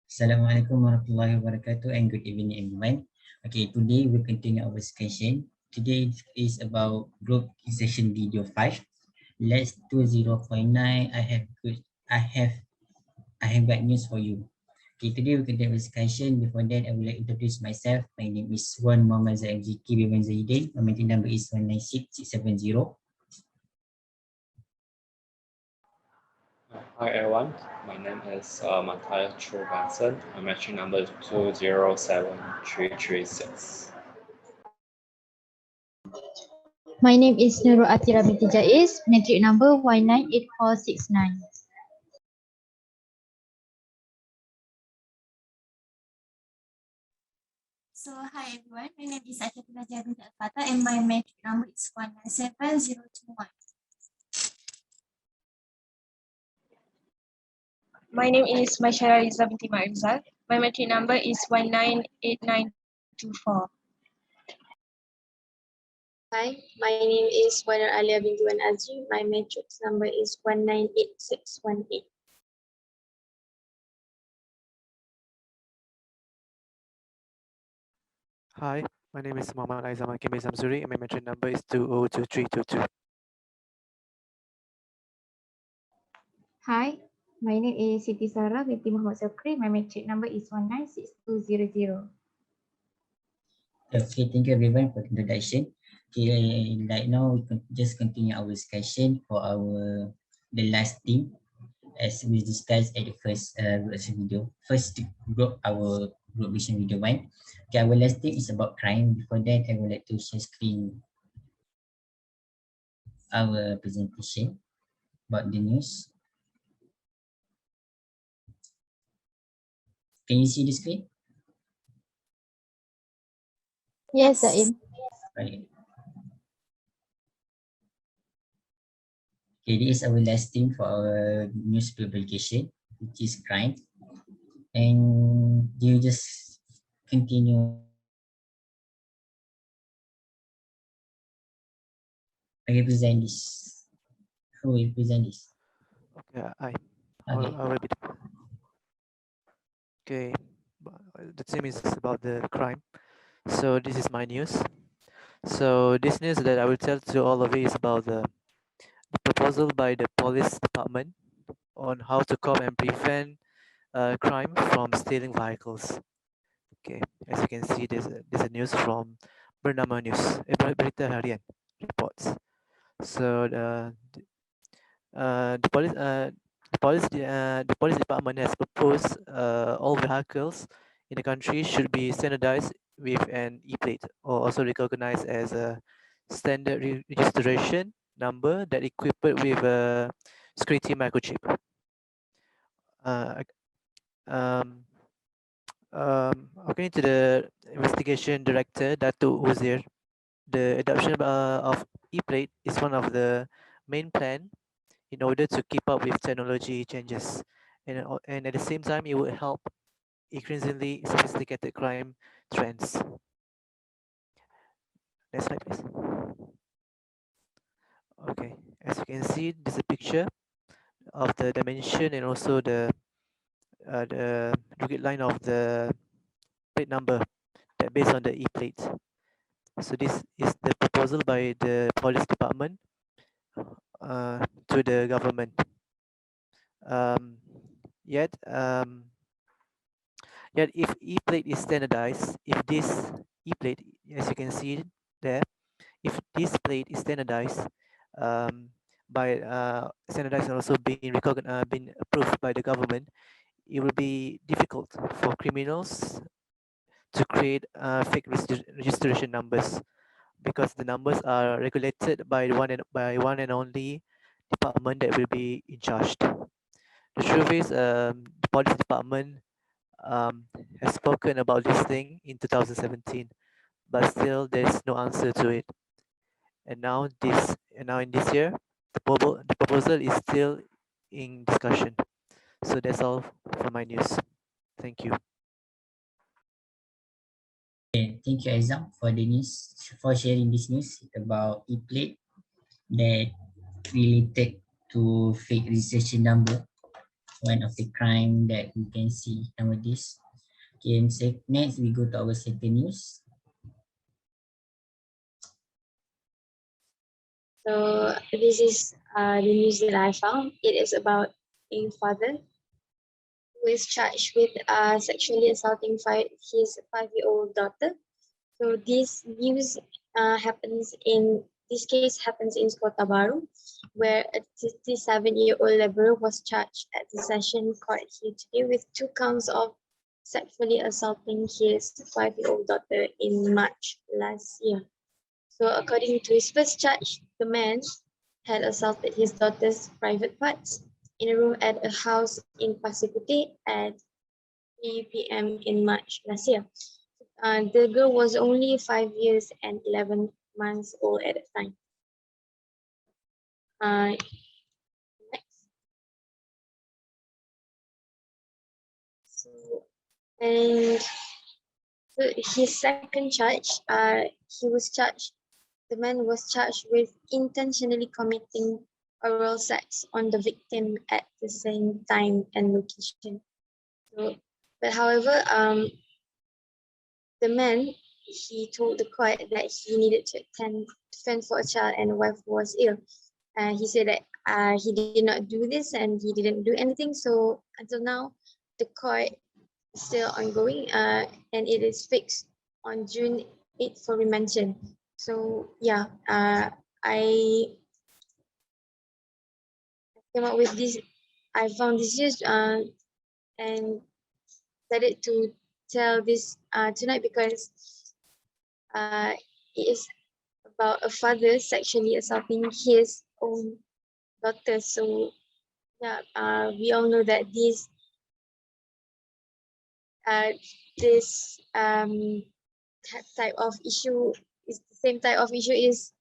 Assalamualaikum warahmatullahi wabarakatuh and good evening everyone. Okay, today we'll continue our discussion. Today is about group session video 5. LAX2049. I have bad news for you. Okay, today we continue our discussion. Before that, I would like to introduce myself. My name is Mohamad Zikri bin Zaiudin. My meeting number is 196670. Hi everyone, my name is Matthias Choo. My matching number is 2073336. My name is Nurul Atira binti Jaiz, matric number Y98469. So hi everyone, my name is Aisyatun binti Alfatah and my matric number is 197021. My name is Maishahira Rizal binti Rizal. My matric number is 198924. Hi, my name is Alia binti Azri. My matrix number is 198618. Hi, my name is Mohamad Aizam Hakim Zamzuri and my matric number is 202322. Hi, my name is Siti binti Mohamad Shokri. My matric number is 196200. Okay, thank you everyone for the introduction. Okay, right now we can just continue our discussion for the last thing as we discussed at the first video. First group, our group vision video 1. Okay, our last thing is about crime. Before that, I would like to share screen our presentation about the news. Can you see the screen? Yes, Zaim. Right. Okay, this is our last thing for our news publication, which is crime. And you just continue. I represent this. Who will present this? Okay, I Okay. will be. Okay, the theme is about the crime. So this is my news. So this news that I will tell to all of you is about the proposal by the police department on how to cope and prevent crime from stealing vehicles. Okay, as you can see, there's a news from Bernama News, Berita Harian reports. So the police department has proposed all vehicles in the country should be standardized with an e-plate, or also recognized as a standard registration number that equipped with a security microchip. Uh, um, According to the investigation director, Dato Uzair, the adoption of e-plate is one of the main plan in order to keep up with technology changes, and at the same time, it will help increasingly sophisticated crime trends. Next slide, please. Okay, as you can see, there's a picture of the dimension and also the rugged line of the plate number that based on the e-plate. So this is the proposal by the police department to the government. Yet if e-plate is standardized, if this e-plate, as you can see there, if this plate is standardized by standardized and also being recognized, being approved by the government, it will be difficult for criminals to create fake registration numbers, because the numbers are regulated by one and only department that will be in charge. The truth is, the police department has spoken about this thing in 2017, but still there's no answer to it. And now in this year, the proposal is still in discussion. So that's all for my news. Thank you. Okay, thank you, Aizam, for the news, for sharing this news about e-plate that related to fake registration number. one of the crime that we can see nowadays. Okay, next we go to our second news. So this is the news that I found. It is about a father who is charged with sexually assaulting his 5-year-old daughter. So this case happens in Kota Baru, where a 57-year-old laborer was charged at the session court here today with 2 counts of sexually assaulting his 5-year-old daughter in March last year. So according to his first charge, the man had assaulted his daughter's private parts in a room at a house in Pasir Putih at 3 p.m. in March last year. The girl was only 5 years and 11 months old at the time. Next. So, and so his second charge, the man was charged with intentionally committing oral sex on the victim at the same time and location. So, but however, the man, he told the court that he needed to fend for a child and a wife who was ill. He said that he did not do this and he didn't do anything. So until now, the court is still ongoing and it is fixed on June 8th for remention. So yeah, I came up with this. I found this news and decided to tell this tonight because it is about a father sexually assaulting his own daughter. So yeah, we all know that this type of issue is the same type of issue is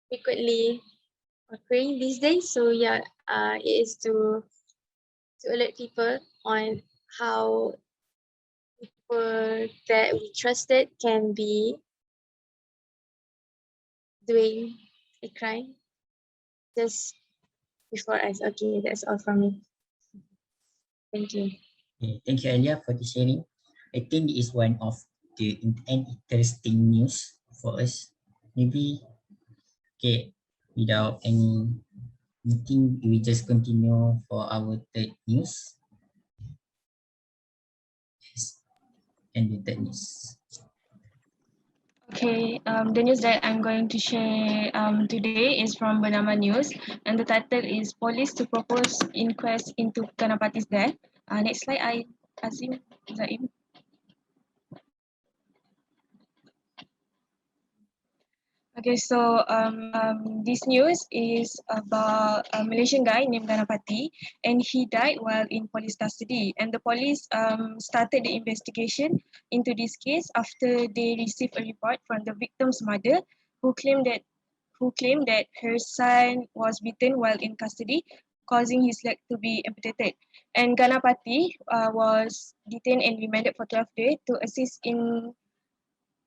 frequently occurring these days. So yeah, it is to alert people on how people that we trusted can be doing a crime just before us. Okay, that's all from me. Thank you. Okay, thank you, Alia, for the sharing. I think it is one of the interesting news for us. Maybe, okay, without anything, we just continue for our third news. Yes, and the third news. Okay, the news that I'm going to share today is from Bernama News, and the title is Police to Propose Inquest into Ganapati's Death. Next slide, Zaim. Okay, so this news is about a Malaysian guy named Ganapati, and he died while in police custody. And the police started the investigation into this case after they received a report from the victim's mother, who claimed that her son was beaten while in custody, causing his leg to be amputated. And Ganapati was detained and remanded for 12 days to assist in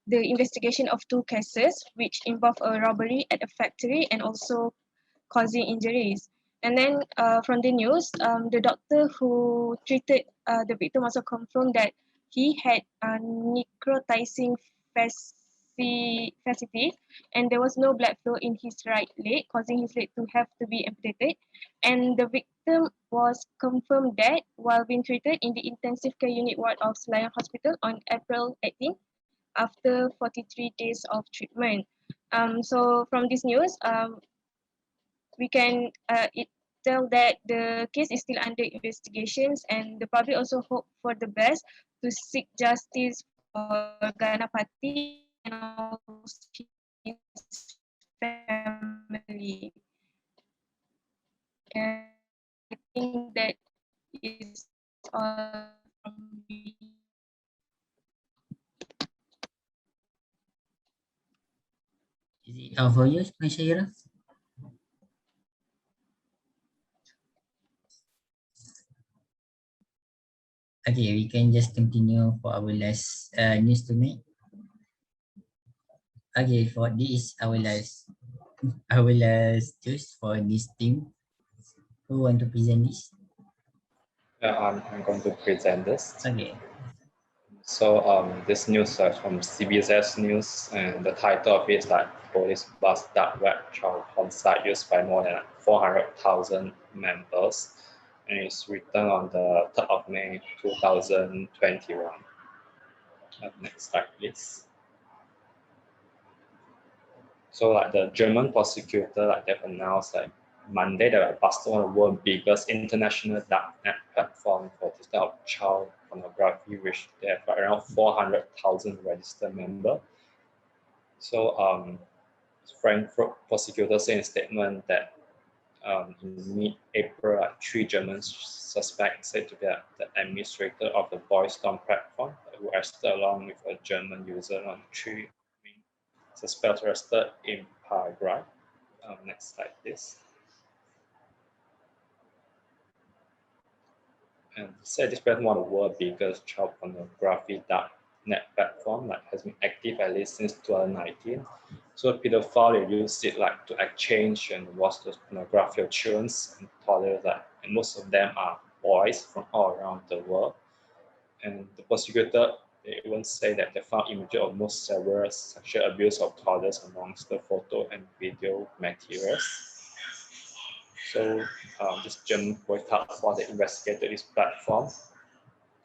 the investigation of 2 cases which involve a robbery at a factory and also causing injuries. And then from the news, the doctor who treated the victim also confirmed that he had necrotizing fasciitis, and there was no blood flow in his right leg, causing his leg to have to be amputated. And the victim was confirmed dead while being treated in the intensive care unit ward of Selayang Hospital on April 18 after 43 days of treatment. So from this news, we can tell that the case is still under investigations, and the public also hope for the best to seek justice for Ganapati and also his family. And I think that is all from me. Is it all for you, Maishahira? Okay, we can just continue for our last news tonight. Okay, for this is our last I will choose for this team. Who want to present this? I'm going to present this. Okay. So this news is from CBS News, and the title of it is like Police Bust Dark Web Child Porn Site used by more than 400,000 members, and it's written on the 3rd of May 2021. Next slide, please. So like the German prosecutor, like they've announced like Monday that busted one of the world's biggest international darknet platform for this type of child pornography, which they have around 400,000 registered members. So Frankfurt prosecutor said in a statement that in mid-April, 3 German suspects said to be the administrator of the Boys Storm platform, who arrested along with a German user on 3 suspects arrested in Paraguay. Next slide, please. And said this platform one of the world's biggest child pornography dark net platform that has been active at least since 2019. So pedophiles use it like to exchange and watch the pornography of children and toddlers, and most of them are boys from all around the world. And the prosecutor, they even say that they found images of most severe sexual abuse of toddlers amongst the photo and video materials. So this German police task force that investigated this platform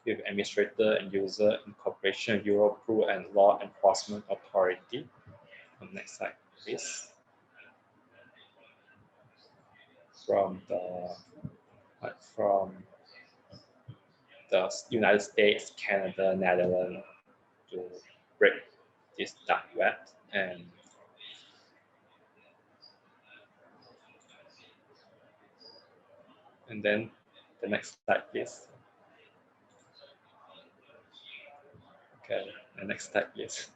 with administrator and user in cooperation with Europol and law enforcement authority. Next slide, please. From the United States, Canada, Netherlands to break this dark web. And then the next slide, please. Okay, the next slide, please.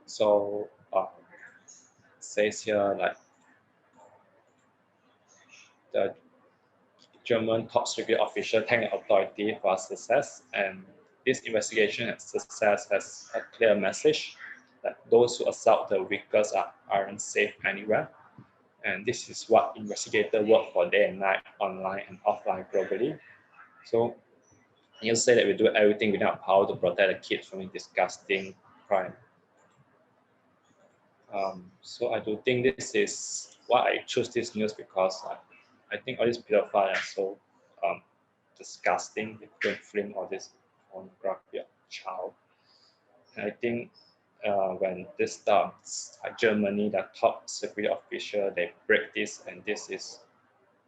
So says here like the German top secret official thanked the authority for success, and this investigation and success has a clear message that those who assault the weakest aren't safe anywhere. And this is what investigators work for day and night, online and offline globally. So you say that we do everything within our power to protect the kids from disgusting crime. So I do think this is why I choose this news, because I think all these pedophiles are so disgusting. They don't film all this pornography of child. And I think when this starts, Germany, the top security official, they break this, and this is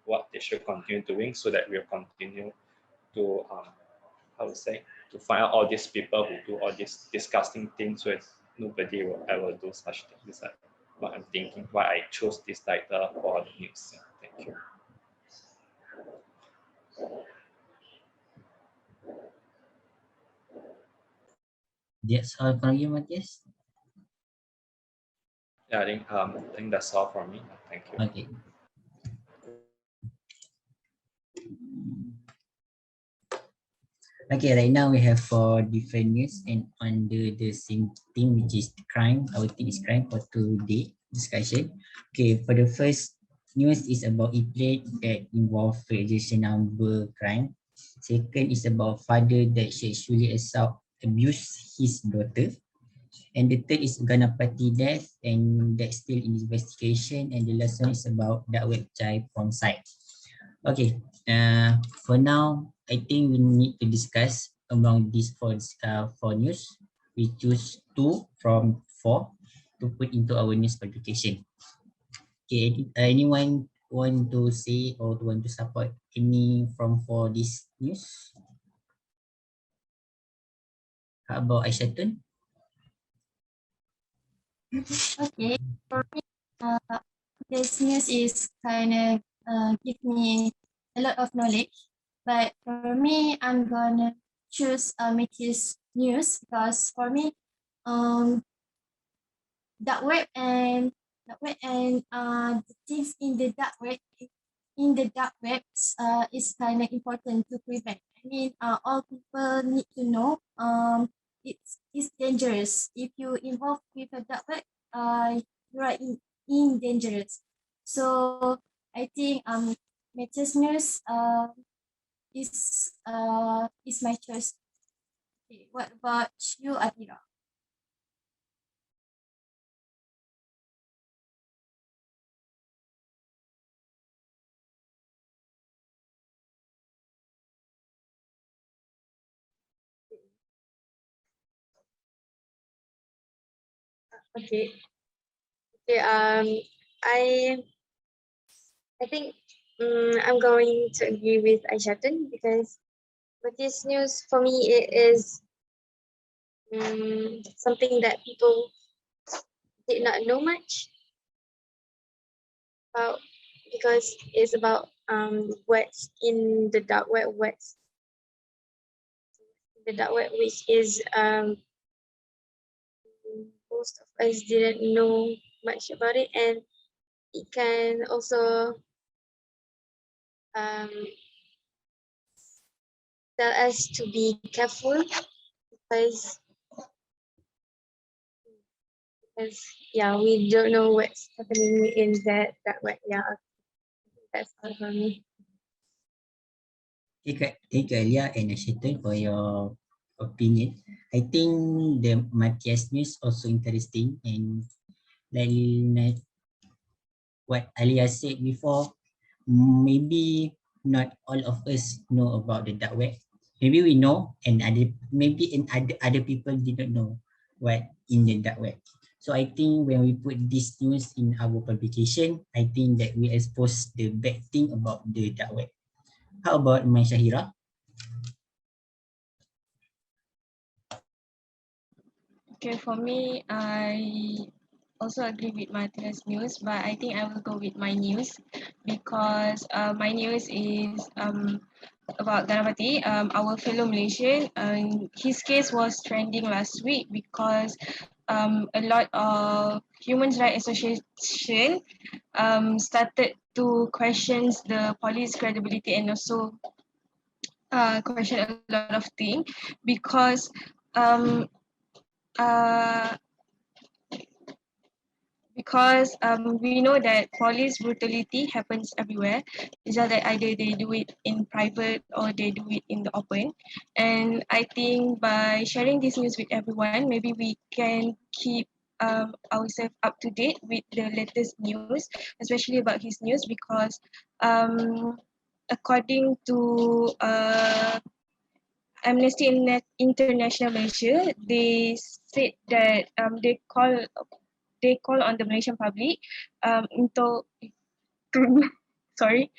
what they should continue doing, so that we'll continue to to find out all these people who do all these disgusting things, so nobody will ever do such things. This is what I'm thinking, why I chose this title for the news. Thank you. That's all from you, Matthias. Yeah, I think that's all from me. Thank you. Okay. Okay, right now we have 4 different news and under the same theme, which is crime. Our theme is crime for today discussion. Okay, for the first news is about e-plate that involve registration number crime. Second is about father that sexually abuse his daughter. And the third is Ganapati death, and that's still in investigation. And the last one is about dark web child porn site. Okay, for now, I think we need to discuss among these 4 news. We choose 2 from 4 to put into our news publication. Okay, anyone want to say or want to support any from 4 this news? How about Aisyatun? Okay, for me, this news is kind of give me a lot of knowledge. But for me, I'm gonna choose Matthias news, because for me, dark web and the things in the dark web is kind of important to prevent. I mean, all people need to know it's dangerous. If you involve with a dark web, you quite dangerous. So I think Matthias news is my choice. Okay, what about you, Atira? Okay. Okay. I think I'm going to agree with Aisyatun because with this news for me it is something that people did not know much about because it's about what's in the dark web, what's the dark web, which is most of us didn't know much about it, and it can also um, tell us to be careful because because yeah, we don't know what's happening in that web. Yeah, that's all for me. Thank you, Alia and Aisyatun, for your opinion. I think the Matthias news also interesting, and like what Alia said before, maybe not all of us know about the dark web. Maybe we know, and other people didn't know what in the dark web. So I think when we put this news in our publication, I think that we expose the bad thing about the dark web. How about Maishahira? Okay, for me, I also agree with Matthias' news, but I think I will go with my news because my news is about Ganapati, our fellow Malaysian. His case was trending last week because a lot of human rights association started to question the police credibility and also question a lot of things because um, uh, we know that police brutality happens everywhere. It's just that either they do it in private or they do it in the open. And I think by sharing this news with everyone, maybe we can keep ourselves up to date with the latest news, especially about his news, because according to Amnesty International Malaysia, they said that they call on the Malaysian public untuk to sorry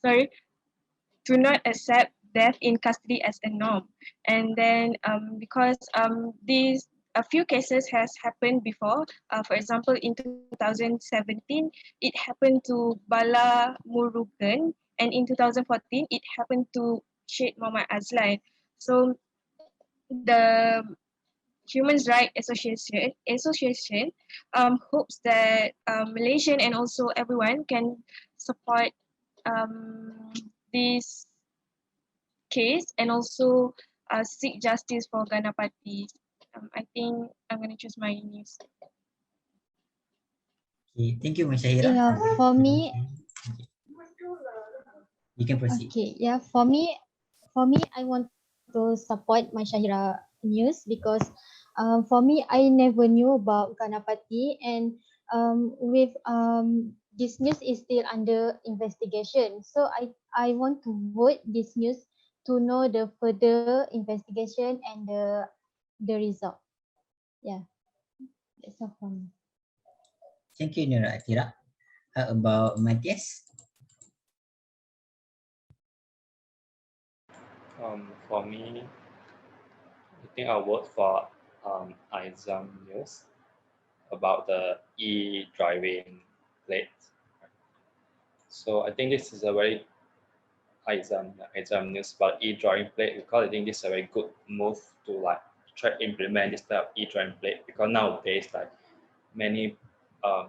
sorry to not accept death in custody as a norm. And then because these a few cases has happened before. For example, in 2017, it happened to Bala Murugan, and in 2014, it happened to Sheikh Muhammad Azlan. So the Human Rights Association hopes that Malaysian and also everyone can support um, this case and also seek justice for Ganapati. I think I'm going to choose my news. Okay, thank you, Maishahira. Yeah, for me, You can proceed. okay, yeah, for me, I want to support Maishahira news because for me, I never knew about Ganapati, and with this news is still under investigation. So I want to vote this news to know the further investigation and the result. Yeah, that's all from me. Thank you, Nurul Atira. How about Matthias? For me, I think I'll vote for Aizam news about the e-driving plate. So I think this is a very Aizam news about e-driving plate because I think this is a very good move to like try to implement this type of e-driving plate because nowadays like many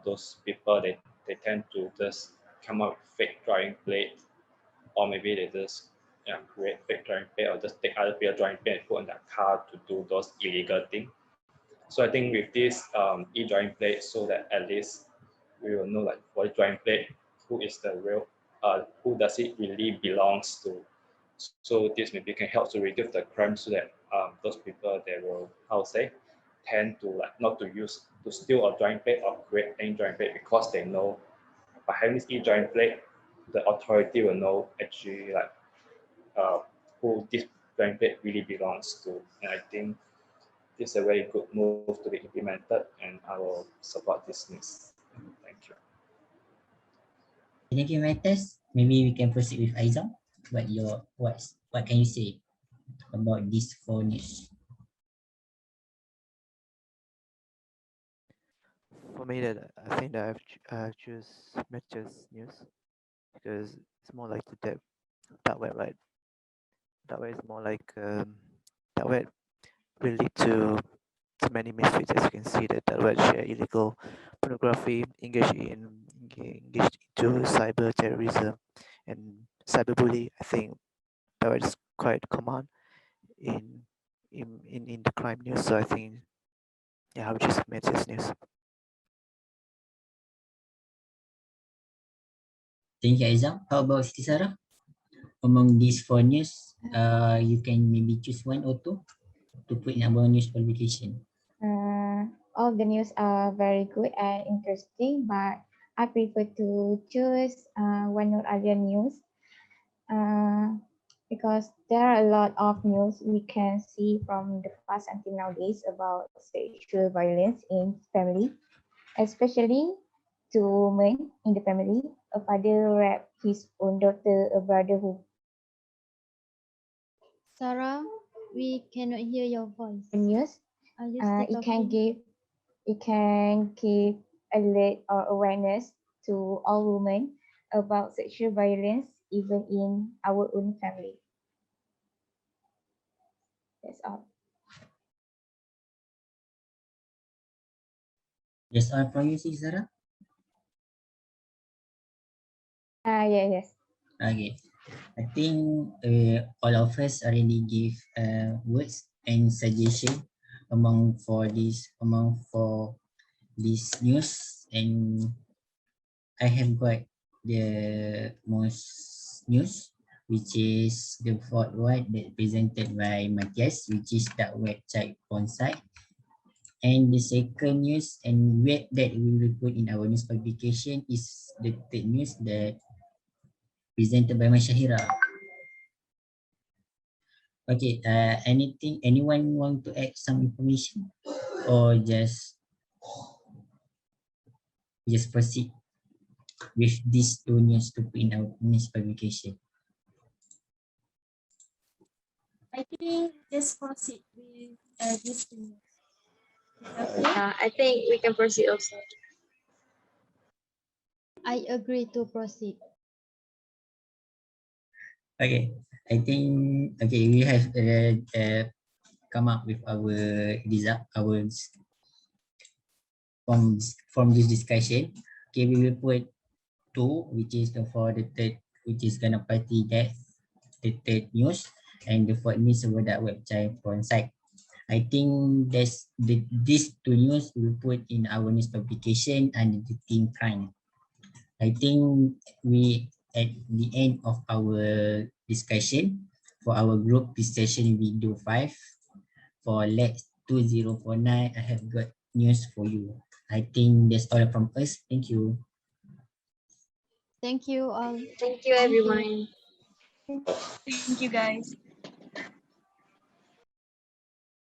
those people they tend to just come up with fake driving plate or maybe they just create fake driving plate or just take other people driving plate and put in their car to do those illegal things. So I think with this e-drawing plate, so that at least we will know like for the drawing plate, who is the real, who does it really belongs to. So this maybe can help to reduce the crime, so that those people, they will, how to say, tend to like not to use to steal a drawing plate or create any drawing plate, because they know by having this e-drawing plate, the authority will know actually like who this drawing plate really belongs to. And I think this is a very good move to be implemented, and I will support this news. Thank you. Thank you, Matthias. Maybe we can proceed with Aizam. What can you say about these 4 news? For me, that I think that I've choose Matthias news because it's more like the dark web, right? Dark web is more like dark web will lead to many misfits, as you can see that dark web share illegal pornography, engaged into cyber terrorism and cyberbully. I think that web is quite common in the crime news. So I think, yeah, I would choose Matthias news. Thank you, Aizam. How about Siti Sarah? Among these 4 news, you can maybe choose 1 or 2 to put in our news publication. All the news are very good and interesting, but I prefer to choose one or other news because there are a lot of news we can see from the past until nowadays about sexual violence in family, especially to women in the family. A father raped his own daughter, a brother who Sarah, we cannot hear your voice. news. Are you still It can talking? give alert or awareness to all women about sexual violence even in our own family. That's all. That's all from you, Siti Sarah? Yes. Okay. I think all of us already give words and suggestion for this news, and I have got the most news, which is the fourth one that presented by Matthias, which is the website porn site. And the second news and web that we will put in our news publication is the third news that presented by Maishahira. Okay, anyone want to add some information or just proceed with these 2 news to put in our news publication? I think just proceed with this news. Okay. I think we can proceed also. I agree to proceed. Okay, I think we have come up with our result, from this discussion. Okay, we will put 2, which is for the third, which is Ganapati death, the third news, and the fourth news over that website porn site. I think these 2 news we will put in our news publication under the team crime. I think we at the end of our discussion for our group discussion video 5 for LAX2049, I have got news for you. I think that's all from us. Thank you. Thank you all. Thank you, everyone. Thank you, guys.